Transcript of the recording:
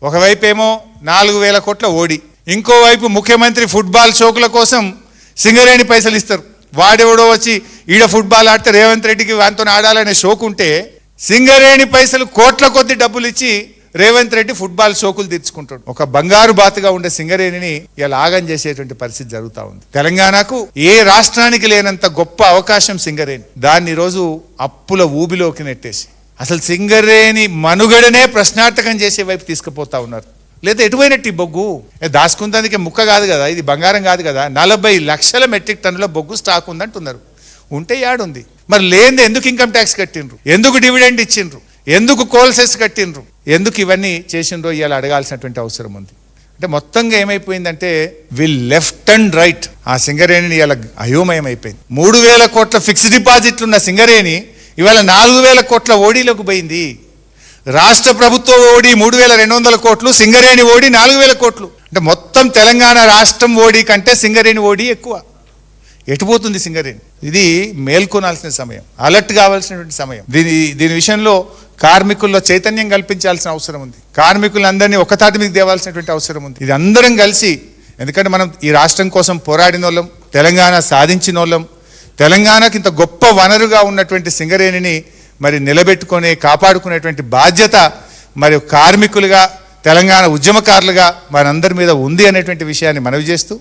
ఒకవైపు ఏమో 4,000 కోట్ల ఓడి, ఇంకోవైపు ముఖ్యమంత్రి ఫుట్బాల్ షోకుల కోసం సింగరేణి పైసలు ఇస్తారు. వాడెవడో వచ్చి ఈడ ఫుట్బాల్ ఆడితే రేవంత్ రెడ్డికి వాంతో ఆడాలనే షోకు ఉంటే సింగరేణి పైసలు కోట్ల కొద్ది డబ్బులు ఇచ్చి రేవంత్ రెడ్డి ఫుట్బాల్ షోకులు తీర్చుకుంటాడు. ఒక బంగారు బాతుగా ఉండే సింగరేణిని ఇలా ఆగం చేసేటువంటి పరిస్థితి జరుగుతూ ఉంది. తెలంగాణకు ఏ రాష్ట్రానికి లేనంత గొప్ప అవకాశం సింగరేణి, దాన్ని ఈరోజు అప్పుల ఊబిలోకి నెట్టేసి అసలు సింగరేణి మనుగడనే ప్రశ్నార్థకం చేసే వైపు తీసుకుపోతా ఉన్నారు. లేదా ఎటువైనట్టు బొగ్గు దాచుకుందానికి ముక్క కాదు కదా, ఇది బంగారం కాదు కదా. 40 లక్షల మెట్రిక్ టన్నుల బొగ్గు స్టాక్ ఉందంటున్నారు. ఉంటే యాడుంది మరి? లేనిది ఎందుకు ఇన్కమ్ ట్యాక్స్ కట్టిండ్రు, ఎందుకు డివిడెండ్ ఇచ్చిండ్రు, ఎందుకు కోల్ సెస్ కట్టిండ్రు, ఎందుకు ఇవన్నీ చేసిండ్రో ఇవాళ అడగాల్సినటువంటి అవసరం ఉంది. అంటే మొత్తంగా ఏమైపోయిందంటే వీల్ లెఫ్ట్ అండ్ రైట్ ఆ సింగరేణిని ఇవాళ అయోమయం అయిపోయింది. 3,000 కోట్ల ఫిక్స్డ్ డిపాజిట్లు ఉన్న సింగరేణి ఇవాళ 4,000 కోట్ల ఓడీలోకి పోయింది. రాష్ట్ర ప్రభుత్వ ఓడి 3,200 కోట్లు, సింగరేణి ఓడి 4,000 కోట్లు. అంటే మొత్తం తెలంగాణ రాష్ట్రం ఓడి కంటే సింగరేణి ఓడి ఎక్కువ. ఎటుపోతుంది సింగరేణి? ఇది మేల్కొనాల్సిన సమయం, అలర్ట్ కావాల్సినటువంటి సమయం. దీని విషయంలో కార్మికుల్లో చైతన్యం కల్పించాల్సిన అవసరం ఉంది. కార్మికులందరినీ ఒకతాటి మీద తేవాల్సినటువంటి అవసరం ఉంది. ఇది అందరం కలిసి, ఎందుకంటే మనం ఈ రాష్ట్రం కోసం పోరాడిన వాళ్ళం, తెలంగాణ సాధించిన వాళ్ళం. తెలంగాణకి ఇంత గొప్ప వనరుగా ఉన్నటువంటి సింగరేణిని మరి నిలబెట్టుకొని కాపాడుకునేటువంటి బాధ్యత మరి కార్మికులుగా, తెలంగాణ ఉద్యమకారులుగా మనందరి మీద ఉంది అనేటువంటి విషయాన్ని మనవి చేస్తూ